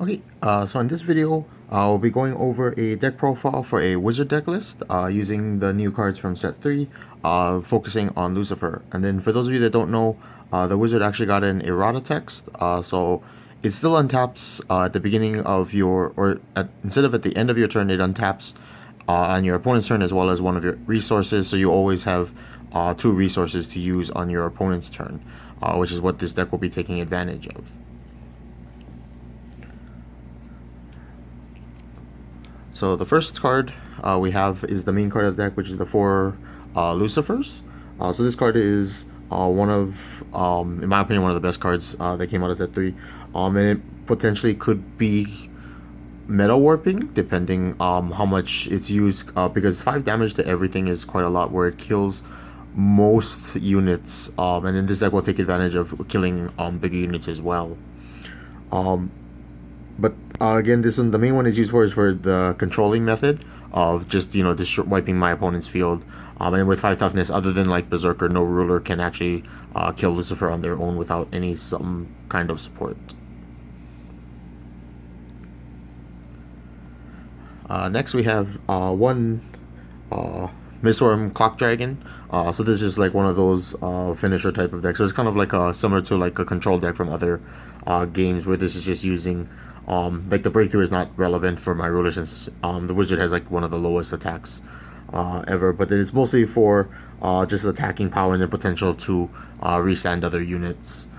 Okay, so in this video, we'll be going over a deck profile for a wizard deck list using the new cards from set 3, focusing on Lucifer. And then for those of you that don't know, the wizard actually got an errata text, so it still untaps at the beginning of your, instead of at the end of your turn, it untaps on your opponent's turn as well as one of your resources, so you always have 2 resources to use on your opponent's turn, which is what this deck will be taking advantage of. So the first card we have is the main card of the deck, which is the 4 Lucifers. So this card is one of, in my opinion, one of the best cards that came out of set 3. And it potentially could be meta warping, depending how much it's used, because 5 damage to everything is quite a lot, where it kills most units, and then this deck will take advantage of killing bigger units as well. But again, this one, the main one is used for the controlling method of just, wiping my opponent's field. And with 5 toughness, other than like Berserker, no ruler can actually kill Lucifer on their own without some kind of support. Next we have one Mistwyrm Clock Dragon. So this is like one of those finisher type of decks. So it's kind of like similar to like a control deck from other games, where this is just using like the breakthrough is not relevant for my ruler, since the wizard has like one of the lowest attacks ever, but then it's mostly for just attacking power and the potential to restand other units,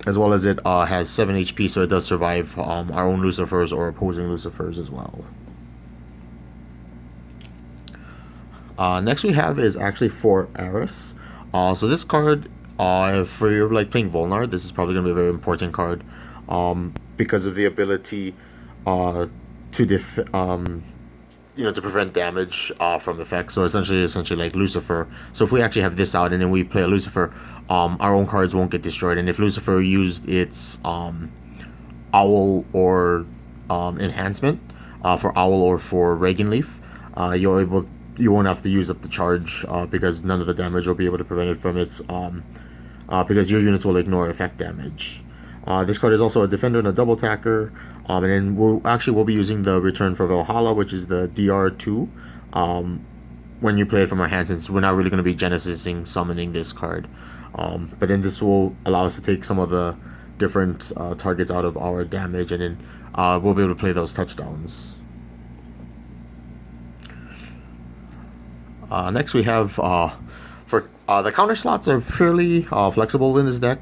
as well as it has 7 HP, so it does survive our own Lucifers or opposing Lucifers as well. Next we have is actually for Aras. So this card, if you're like playing Volnar, this is probably going to be a very important card, because of the ability to to prevent damage from effects. So essentially like Lucifer. So if we actually have this out and then we play a Lucifer, our own cards won't get destroyed. And if Lucifer used its owl or enhancement for owl or for Reagan Leaf, you won't have to use up the charge, because none of the damage will be able to prevent it from its because your units will ignore effect damage. This card is also a defender and a double attacker, and then we'll be using the return for Valhalla, which is the DR2 when you play it from our hand, since we're not really going to be Genesising summoning this card, but then this will allow us to take some of the different targets out of our damage, and then we'll be able to play those touchdowns. Next we have for the counter slots are fairly flexible in this deck.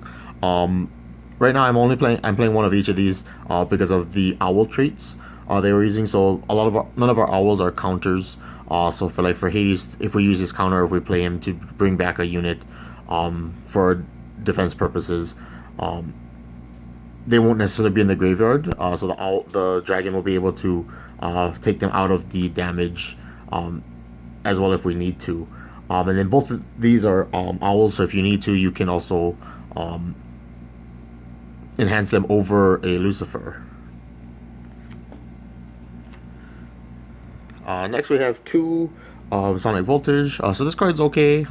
Right now I'm playing one of each of these because of the owl traits they were using. So none of our owls are counters. So for Hades, if we use his counter, if we play him to bring back a unit for defense purposes, they won't necessarily be in the graveyard. So the dragon will be able to take them out of the damage as well if we need to. And then both of these are owls, so if you need to, you can also enhance them over a Lucifer. Next we have 2 Sonic Voltage. So this card's okay.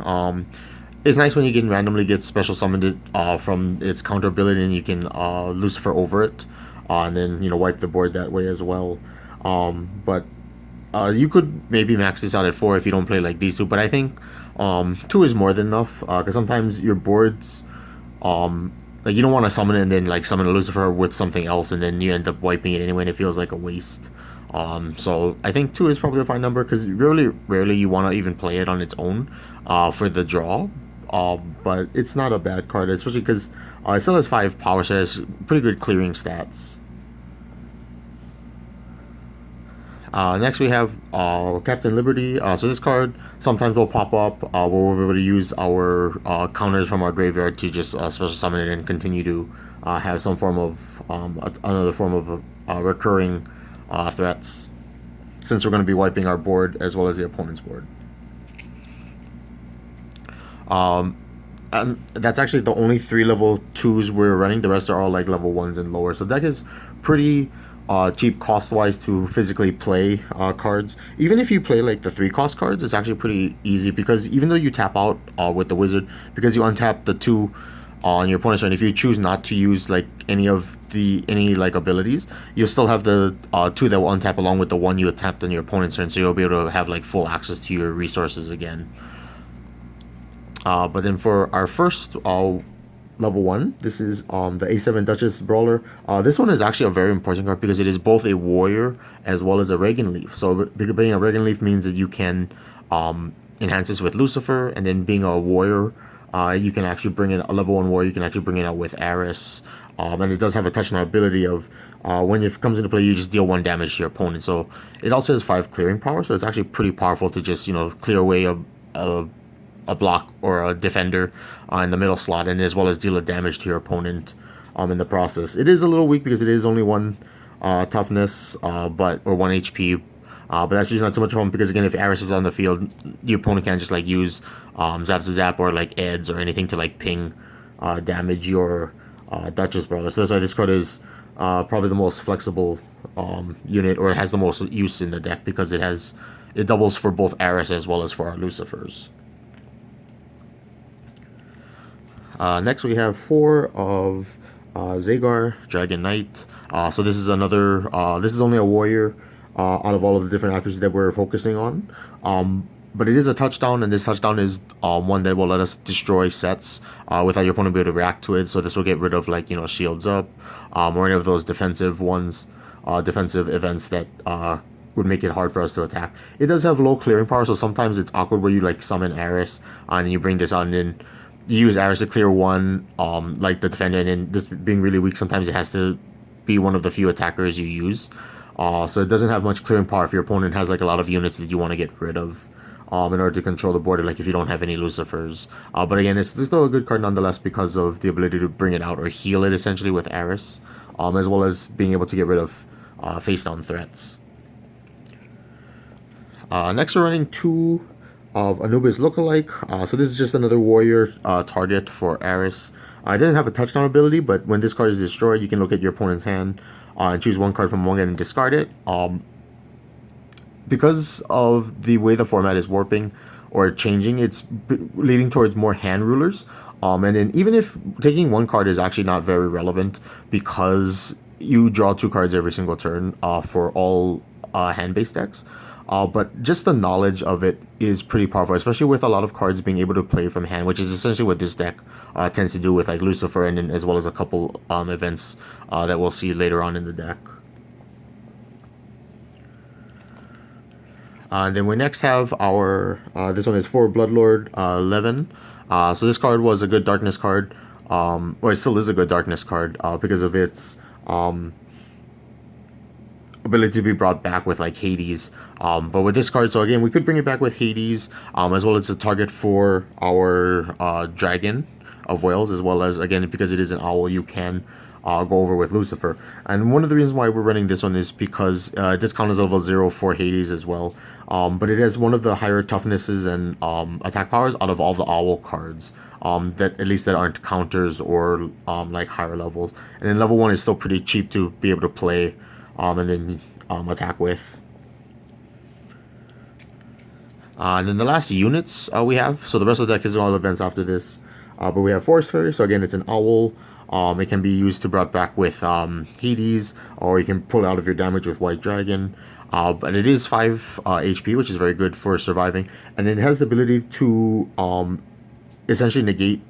It's nice when you can randomly get special summoned from its counter ability, and you can Lucifer over it, and then wipe the board that way as well. But you could maybe max this out at 4 if you don't play like these 2, but I think 2 is more than enough, because sometimes your boards like you don't want to summon it and then like summon a Lucifer with something else, and then you end up wiping it anyway and it feels like a waste. So I think 2 is probably a fine number, because really rarely you want to even play it on its own for the draw, but it's not a bad card, especially because it still has 5 power, so it has pretty good clearing stats. Next we have Captain Liberty. So this card sometimes will pop up where we'll be able to use our counters from our graveyard to just special summon it and continue to have some form of another form of recurring threats, since we're going to be wiping our board as well as the opponent's board. And that's actually the only 3 level 2s we're running. The rest are all like level 1s and lower. So the deck is pretty cheap cost-wise to physically play cards. Even if you play like the 3 cost cards, it's actually pretty easy, because even though you tap out with the wizard, because you untap the 2 on your opponent's turn. If you choose not to use like any like abilities, you'll still have the 2 that will untap along with the 1 you tapped on your opponent's turn, so you'll be able to have like full access to your resources again. But then for our first level 1, this is the A7 Duchess brawler. This one is actually a very important card because it is both a warrior as well as a Reagan Leaf. So being a Reagan Leaf means that you can enhance this with Lucifer, and then being a warrior, you can actually bring in a level 1 warrior. You can actually bring it out with Aras, and it does have a touchdown ability of when it comes into play, you just deal 1 damage to your opponent. So it also has 5 clearing power, so it's actually pretty powerful to just clear away a block or a defender in the middle slot, and as well as deal a damage to your opponent in the process. It is a little weak because it is only 1 toughness, or 1 HP. But that's usually not too much of a problem because, again, if Aras is on the field, your opponent can't just like use Zap to Zap or like Eds or anything to like ping damage your Duchess brawler. So that's why this card is probably the most flexible unit, or it has the most use in the deck, because it doubles for both Aras as well as for our Lucifers. Next we have 4 of Zeigar, Dragon Knight. So this is another, this is only a warrior out of all of the different attributes that we're focusing on. But it is a touchdown, and this touchdown is one that will let us destroy sets without your opponent being able to react to it. So this will get rid of like, shields up, or any of those defensive ones, defensive events that would make it hard for us to attack. It does have low clearing power, so sometimes it's awkward where you like summon Aras and you bring this out, and then you use Aras to clear 1, like the defender, and then this being really weak, sometimes it has to be one of the few attackers you use. So it doesn't have much clearing power if your opponent has like a lot of units that you want to get rid of in order to control the border, like if you don't have any Lucifers. But again, it's still a good card nonetheless because of the ability to bring it out or heal it essentially with Aras, as well as being able to get rid of face-down threats. Next we're running 2 of Anubis lookalike. So this is just another warrior target for Aras. It doesn't have a touchdown ability, but when this card is destroyed, you can look at your opponent's hand and choose 1 card from among it and discard it. Because of the way the format is warping or changing, it's leading towards more hand rulers. And then even if taking 1 card is actually not very relevant, because you draw 2 cards every single turn for all hand-based decks. But just the knowledge of it is pretty powerful, especially with a lot of cards being able to play from hand, which is essentially what this deck tends to do with like Lucifer, and then as well as a couple events that we'll see later on in the deck. Then we next have our, this one is for Bloodlord Levan. So this card was a good darkness card, or it still is a good darkness card because of its ability to be brought back with like Hades. But with this card, so again, we could bring it back with Hades, as well as a target for our Dragon of Wales, as well as, again, because it is an owl, you can go over with Lucifer. And one of the reasons why we're running this one is because discount is level 0 for Hades as well. But it has one of the higher toughnesses and attack powers out of all the owl cards. That at least that aren't counters or like higher levels. And then level 1 is still pretty cheap to be able to play and then attack with. And then the last units we have, so the rest of the deck is all events after this. But we have Forest Fairy, so again, it's an owl. It can be used to brought back with Hades, or you can pull it out of your damage with White Dragon. But it is 5 HP, which is very good for surviving. And it has the ability to essentially negate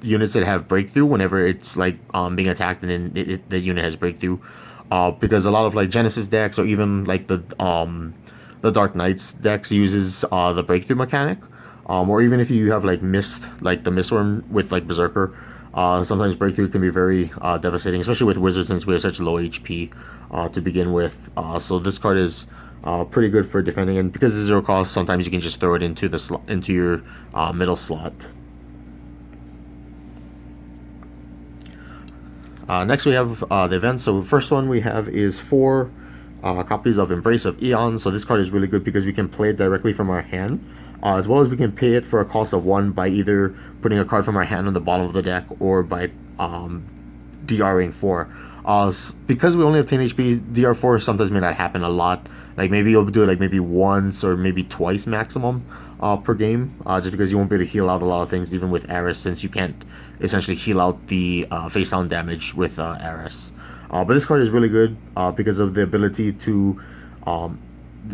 units that have breakthrough whenever it's like being attacked, and then the unit has breakthrough. Because a lot of like Genesis decks, or even like the Dark Knights decks, uses the breakthrough mechanic. Or even if you have like Mist, like the Mistwyrm with like Berserker, sometimes breakthrough can be very devastating, especially with wizards since we have such low HP to begin with. So this card is pretty good for defending, and because it's 0 cost, sometimes you can just throw it into the into your middle slot. Next we have the events. So the first one we have is 4 copies of Embrace of Eons. So this card is really good because we can play it directly from our hand, as well as we can pay it for a cost of 1 by either putting a card from our hand on the bottom of the deck, or by DRing 4. Because we only have 10 HP, DR4 sometimes may not happen a lot, Like maybe you'll do it like maybe once or maybe twice maximum per game, just because you won't be able to heal out a lot of things even with Aras, since you can't essentially heal out the face down damage with Aras. But this card is really good because of the ability to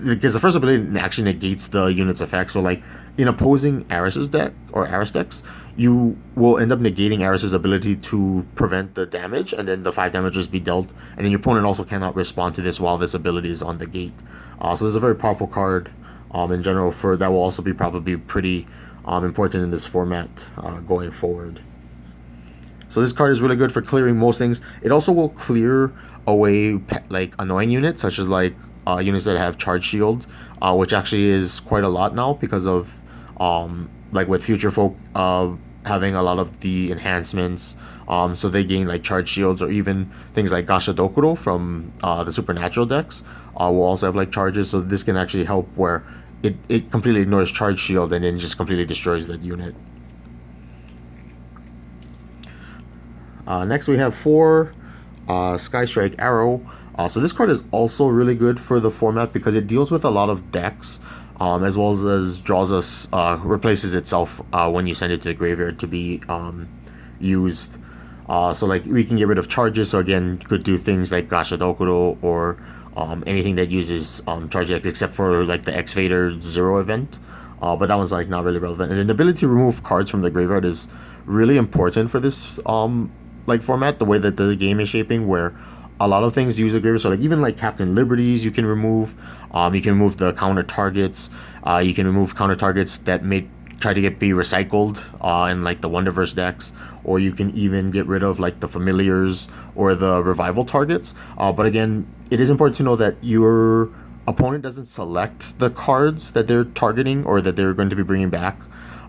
because the first ability actually negates the unit's effect. So like in opposing Aras's deck or Aras decks, you will end up negating Aras's ability to prevent the damage, and then the 5 damage just be dealt, and then your opponent also cannot respond to this while this ability is on the gate. So this is a very powerful card in general for that will also be probably pretty important in this format going forward. So this card is really good for clearing most things. It also will clear away like annoying units, such as like units that have charge shield, which actually is quite a lot now because of like with Future Folk having a lot of the enhancements, so they gain like charge shields, or even things like Gasha Dokuro from the supernatural decks will also have like charges, so this can actually help where it completely ignores charge shield and then just completely destroys that unit. Next we have 4 Skystrike Arrow. So this card is also really good for the format because it deals with a lot of decks, as well as draws us, replaces itself when you send it to the graveyard to be used. So like we can get rid of charges, so again you could do things like Gasha Dokuro or anything that uses charge decks, except for like the X-Vader 0 event, but that one's like not really relevant. And then the ability to remove cards from the graveyard is really important for this like format, the way that the game is shaping, where a lot of things use the graveyard. So like even like Captain Liberties you can remove. You can remove the counter targets. You can remove counter targets that may try to be recycled in like the Wonderverse decks, or you can even get rid of like the familiars or the revival targets. But again, it is important to know that your opponent doesn't select the cards that they're targeting or that they're going to be bringing back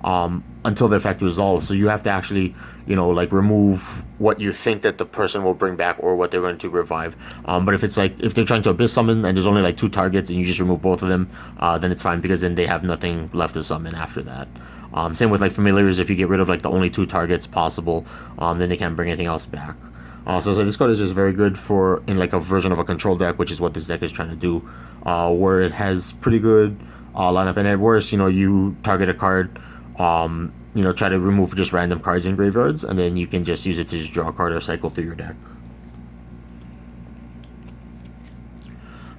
until the effect resolves. So you have to actually, like remove what you think that the person will bring back or what they're going to revive. But if it's like, if they're trying to Abyss summon and there's only like 2 targets and you just remove both of them, then it's fine, because then they have nothing left to summon after that. Same with like familiars, if you get rid of like the only 2 targets possible, then they can't bring anything else back. So this card is just very good for in like a version of a control deck, which is what this deck is trying to do, where it has pretty good lineup, and at worst, you target a card, try to remove just random cards in graveyards, and then you can just use it to just draw a card or cycle through your deck.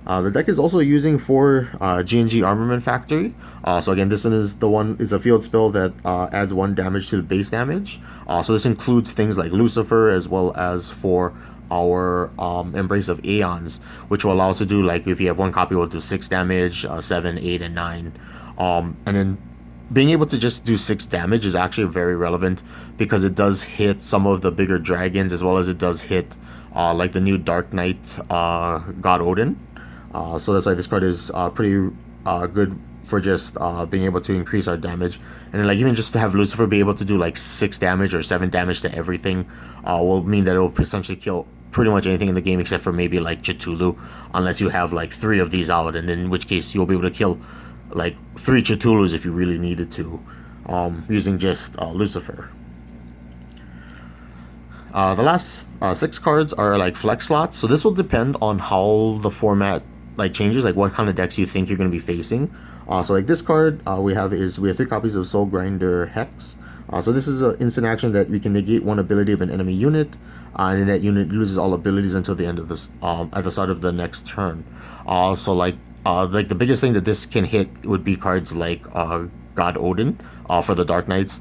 The deck is also using 4 G&G Armament Factory. So again, this one is a field spell that adds 1 damage to the base damage. So this includes things like Lucifer, as well as for our Embrace of Eons, which will allow us to do, like, if you have 1 copy, we'll do 6 damage, 7, 8, and 9. And then being able to just do 6 damage is actually very relevant, because it does hit some of the bigger dragons, as well as it does hit like the new Dark Knight God Odin. So that's why this card is pretty good for just being able to increase our damage. And then like even just to have Lucifer be able to do like 6 damage or 7 damage to everything will mean that it will essentially kill pretty much anything in the game, except for maybe like Cthulhu, unless you have like 3 of these out, and then in which case you'll be able to kill like 3 Cthulhus if you really needed to, using just Lucifer. The last 6 cards are like flex slots, so this will depend on how the format like changes, like what kind of decks you think you're going to be facing. So like this card we have 3 copies of Soulgrinder Hex. So this is an instant action that we can negate 1 ability of an enemy unit, and then that unit loses all abilities until the end of this at the start of the next turn. So like the biggest thing that this can hit would be cards like God Odin for the Dark Knights.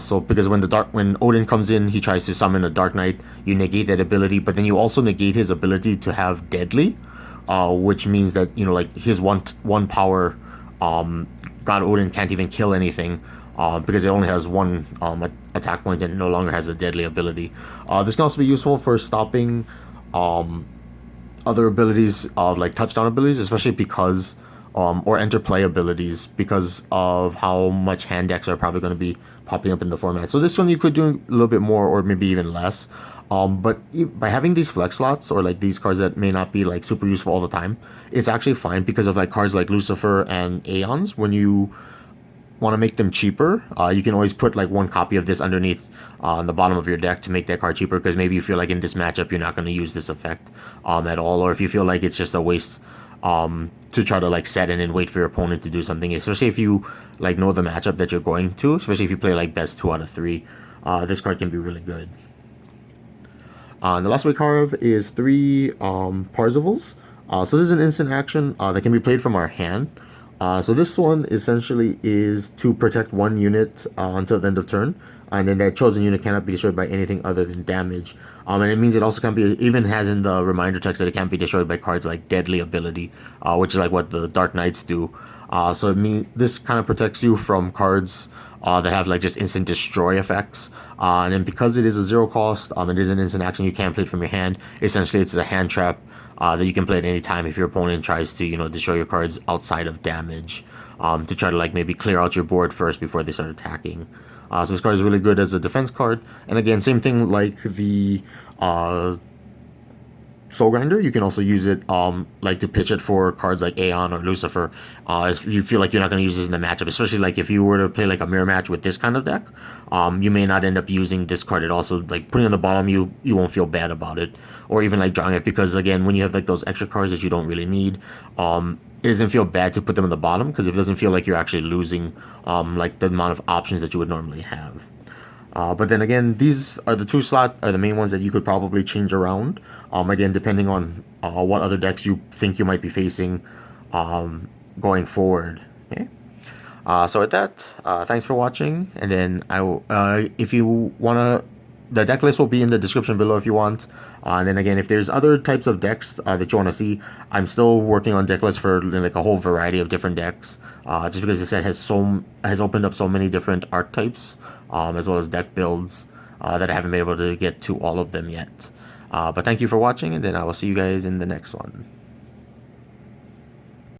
So because when Odin comes in, he tries to summon a Dark Knight, you negate that ability, but then you also negate his ability to have Deadly, which means that like his one power God Odin can't even kill anything, because it only has 1 attack point and it no longer has a deadly ability. This can also be useful for stopping other abilities of like touchdown abilities, especially because or interplay abilities, because of how much hand decks are probably going to be popping up in the format. So this one you could do a little bit more, or maybe even less. But by having these flex slots, or like these cards that may not be like super useful all the time, it's actually fine, because of like cards like Lucifer and Aeons. When you want to make them cheaper, you can always put like 1 copy of this underneath on the bottom of your deck to make that card cheaper, because maybe you feel like in this matchup you're not going to use this effect at all, or if you feel like it's just a waste to try to like set in and wait for your opponent to do something, especially if you like know the matchup that you're going to, especially if you play like best 2 out of 3. This card can be really good. The last we carve is 3 Parzivals. So this is an instant action that can be played from our hand. So this one essentially is to protect 1 unit until the end of turn, and then that chosen unit cannot be destroyed by anything other than damage. And it means it also can't be, even has in the reminder text that it can't be destroyed by cards like Deadly Ability, which is like what the Dark Knights do. So it means this kind of protects you from cards that have like just instant destroy effects. And then because it is a 0 cost, it is an instant action, you can't play it from your hand. Essentially, it's a hand trap that you can play at any time if your opponent tries to, destroy your cards outside of damage, to try to like maybe clear out your board first before they start attacking. So this card is really good as a defense card. And again, same thing like the Soulgrinder, you can also use it like to pitch it for cards like Aeon or Lucifer. If you feel like you're not going to use this in the matchup, especially like if you were to play like a mirror match with this kind of deck, you may not end up using this card at all. So like putting on the bottom, you won't feel bad about it, or even like drawing it, because again, when you have like those extra cards that you don't really need, it doesn't feel bad to put them on the bottom, because it doesn't feel like you're actually losing like the amount of options that you would normally have. But then again, these are the 2 slot are the main ones that you could probably change around. Again, depending on what other decks you think you might be facing going forward. Okay. So with that, thanks for watching. And then I will, if you wanna, the deck list will be in the description below if you want. And then again, if there's other types of decks that you want to see, I'm still working on deck lists for like a whole variety of different decks. Just because the set has opened up so many different archetypes, as well as deck builds, that I haven't been able to get to all of them yet. But thank you for watching, and then I will see you guys in the next one.